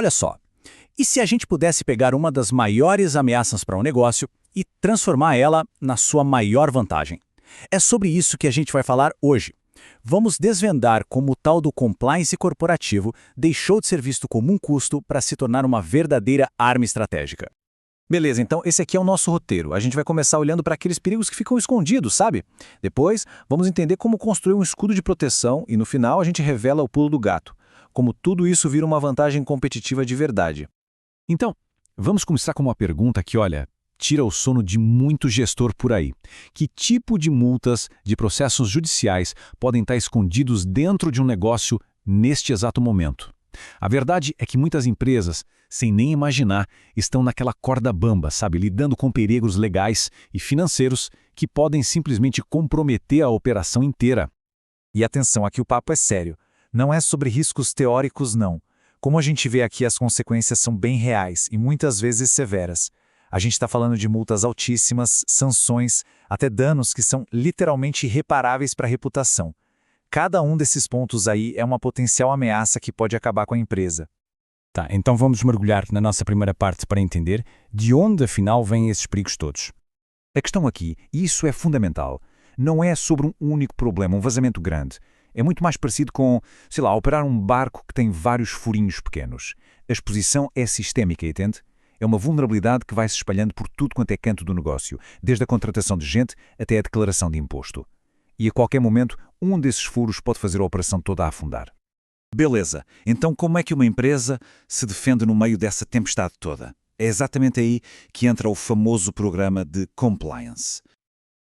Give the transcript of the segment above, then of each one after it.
Olha só, e se a gente pudesse pegar uma das maiores ameaças para um negócio e transformar ela na sua maior vantagem? É sobre isso que a gente vai falar hoje. Vamos desvendar como o tal do compliance corporativo deixou de ser visto como um custo para se tornar uma verdadeira arma estratégica. Beleza, então esse aqui é o nosso roteiro. A gente vai começar olhando para aqueles perigos que ficam escondidos, sabe? Depois, vamos entender como construir um escudo de proteção e no final a gente revela o pulo do gato. Como tudo isso vira uma vantagem competitiva de verdade. Então, vamos começar com uma pergunta que, olha, tira o sono de muito gestor por aí. Que tipo de multas, de processos judiciais podem estar escondidos dentro de um negócio neste exato momento? A verdade é que muitas empresas, sem nem imaginar, estão naquela corda bamba, sabe, lidando com perigos legais e financeiros que podem simplesmente comprometer a operação inteira. E atenção, aqui o papo é sério. Não é sobre riscos teóricos, não. Como a gente vê aqui, as consequências são bem reais e muitas vezes severas. A gente está falando de multas altíssimas, sanções, até danos que são literalmente irreparáveis para a reputação. Cada um desses pontos aí é uma potencial ameaça que pode acabar com a empresa. Tá, então vamos mergulhar na nossa primeira parte para entender de onde afinal vêm esses perigos todos. A questão aqui, e isso é fundamental, não é sobre um único problema, um vazamento grande. É muito mais parecido com, sei lá, operar um barco que tem vários furinhos pequenos. A exposição é sistémica, entende? É uma vulnerabilidade que vai se espalhando por tudo quanto é canto do negócio, desde a contratação de gente até a declaração de imposto. E a qualquer momento, um desses furos pode fazer a operação toda a afundar. Beleza, então como é que uma empresa se defende no meio dessa tempestade toda? É exatamente aí que entra o famoso programa de compliance.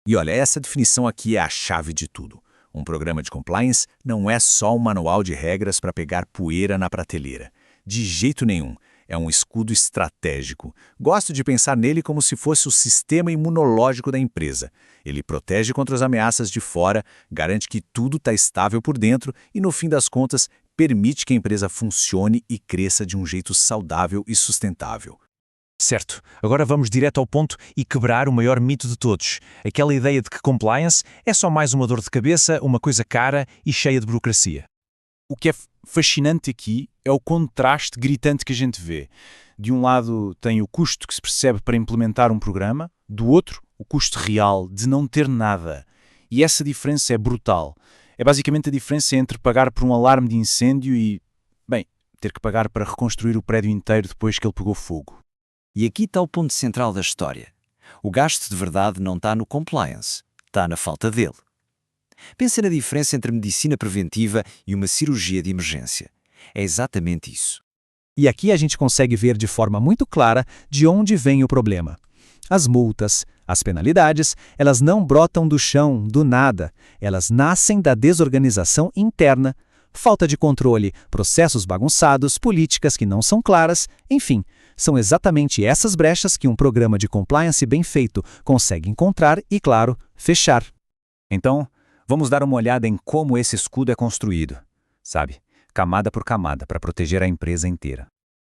E olha, essa definição aqui é a chave de tudo. Um programa de compliance não é só um manual de regras para pegar poeira na prateleira. De jeito nenhum. É um escudo estratégico. Gosto de pensar nele como se fosse o sistema imunológico da empresa. Ele protege contra as ameaças de fora, garante que tudo está estável por dentro e, no fim das contas, permite que a empresa funcione e cresça de um jeito saudável e sustentável. Certo. Agora vamos direto ao ponto e quebrar o maior mito de todos. Aquela ideia de que compliance é só mais uma dor de cabeça, uma coisa cara e cheia de burocracia. O que é fascinante aqui é o contraste gritante que a gente vê. De um lado tem o custo que se percebe para implementar um programa, do outro o custo real de não ter nada. E essa diferença é brutal. É basicamente a diferença entre pagar por um alarme de incêndio e, bem, ter que pagar para reconstruir o prédio inteiro depois que ele pegou fogo. E aqui está o ponto central da história. O gasto de verdade não está no compliance, está na falta dele. Pense na diferença entre medicina preventiva e uma cirurgia de emergência. É exatamente isso. E aqui a gente consegue ver de forma muito clara de onde vem o problema. As multas, as penalidades, elas não brotam do chão, do nada. Elas nascem da desorganização interna, falta de controle, processos bagunçados, políticas que não são claras, enfim, são exatamente essas brechas que um programa de compliance bem feito consegue encontrar e, claro, fechar. Então, vamos dar uma olhada em como esse escudo é construído, sabe? Camada por camada, para proteger a empresa inteira.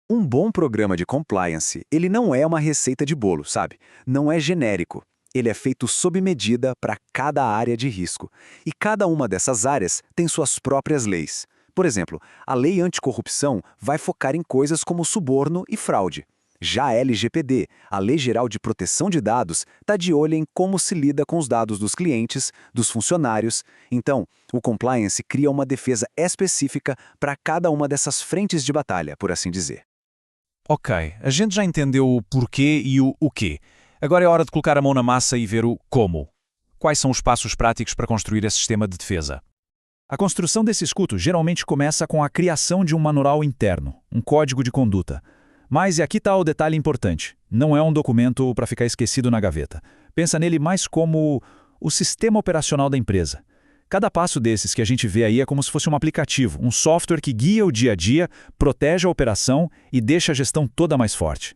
Um bom programa de compliance, ele não é uma receita de bolo, sabe? Não é genérico. Ele é feito sob medida para cada área de risco. E cada uma dessas áreas tem suas próprias leis. Por exemplo, a lei anticorrupção vai focar em coisas como suborno e fraude. Já a LGPD, a Lei Geral de Proteção de Dados, está de olho em como se lida com os dados dos clientes, dos funcionários. Então, o compliance cria uma defesa específica para cada uma dessas frentes de batalha, por assim dizer. Ok, a gente já entendeu o porquê e o quê. Agora é hora de colocar a mão na massa e ver o como. Quais são os passos práticos para construir esse sistema de defesa? A construção desse escudo geralmente começa com a criação de um manual interno, um código de conduta. Mas e aqui está o detalhe importante. Não é um documento para ficar esquecido na gaveta. Pensa nele mais como o sistema operacional da empresa. Cada passo desses que a gente vê aí é como se fosse um aplicativo, um software que guia o dia a dia, protege a operação e deixa a gestão toda mais forte.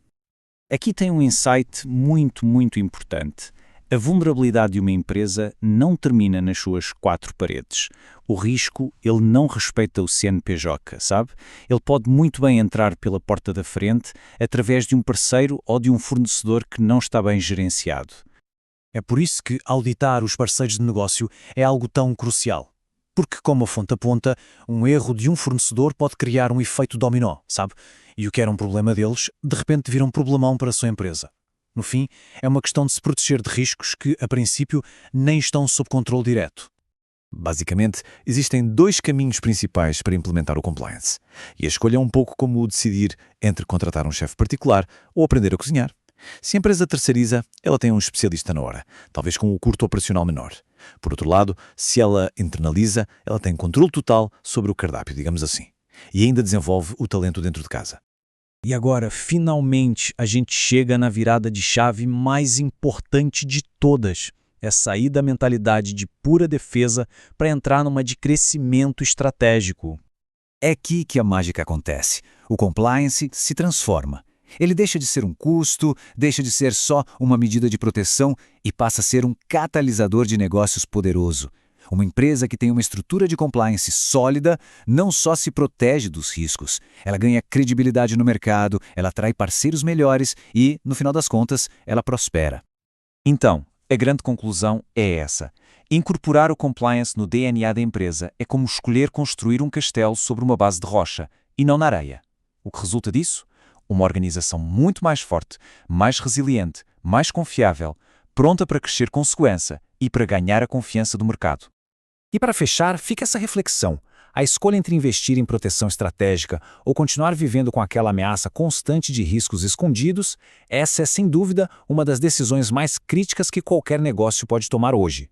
Aqui tem um insight muito importante. A vulnerabilidade de uma empresa não termina nas suas quatro paredes. O risco, ele não respeita o CNPJ, sabe? Ele pode muito bem entrar pela porta da frente através de um parceiro ou de um fornecedor que não está bem gerenciado. É por isso que auditar os parceiros de negócio é algo tão crucial. Porque, como a fonte aponta, um erro de um fornecedor pode criar um efeito dominó, sabe? E o que era um problema deles, de repente vira um problemão para a sua empresa. No fim, é uma questão de se proteger de riscos que, a princípio, nem estão sob controle direto. Basicamente, existem dois caminhos principais para implementar o compliance. E a escolha é um pouco como decidir entre contratar um chefe particular ou aprender a cozinhar. Se a empresa terceiriza, ela tem um especialista na hora, talvez com um custo operacional menor. Por outro lado, se ela internaliza, ela tem controle total sobre o cardápio, digamos assim. E ainda desenvolve o talento dentro de casa. E agora, finalmente, a gente chega na virada de chave mais importante de todas. É sair da mentalidade de pura defesa para entrar numa de crescimento estratégico. É aqui que a mágica acontece. O compliance se transforma. Ele deixa de ser um custo, deixa de ser só uma medida de proteção e passa a ser um catalisador de negócios poderoso. Uma empresa que tem uma estrutura de compliance sólida não só se protege dos riscos, ela ganha credibilidade no mercado, ela atrai parceiros melhores e, no final das contas, ela prospera. Então, a grande conclusão é essa. Incorporar o compliance no DNA da empresa é como escolher construir um castelo sobre uma base de rocha, e não na areia. O que resulta disso? Uma organização muito mais forte, mais resiliente, mais confiável, pronta para crescer com segurança e para ganhar a confiança do mercado. E para fechar, fica essa reflexão. A escolha entre investir em proteção estratégica ou continuar vivendo com aquela ameaça constante de riscos escondidos, essa é sem dúvida uma das decisões mais críticas que qualquer negócio pode tomar hoje.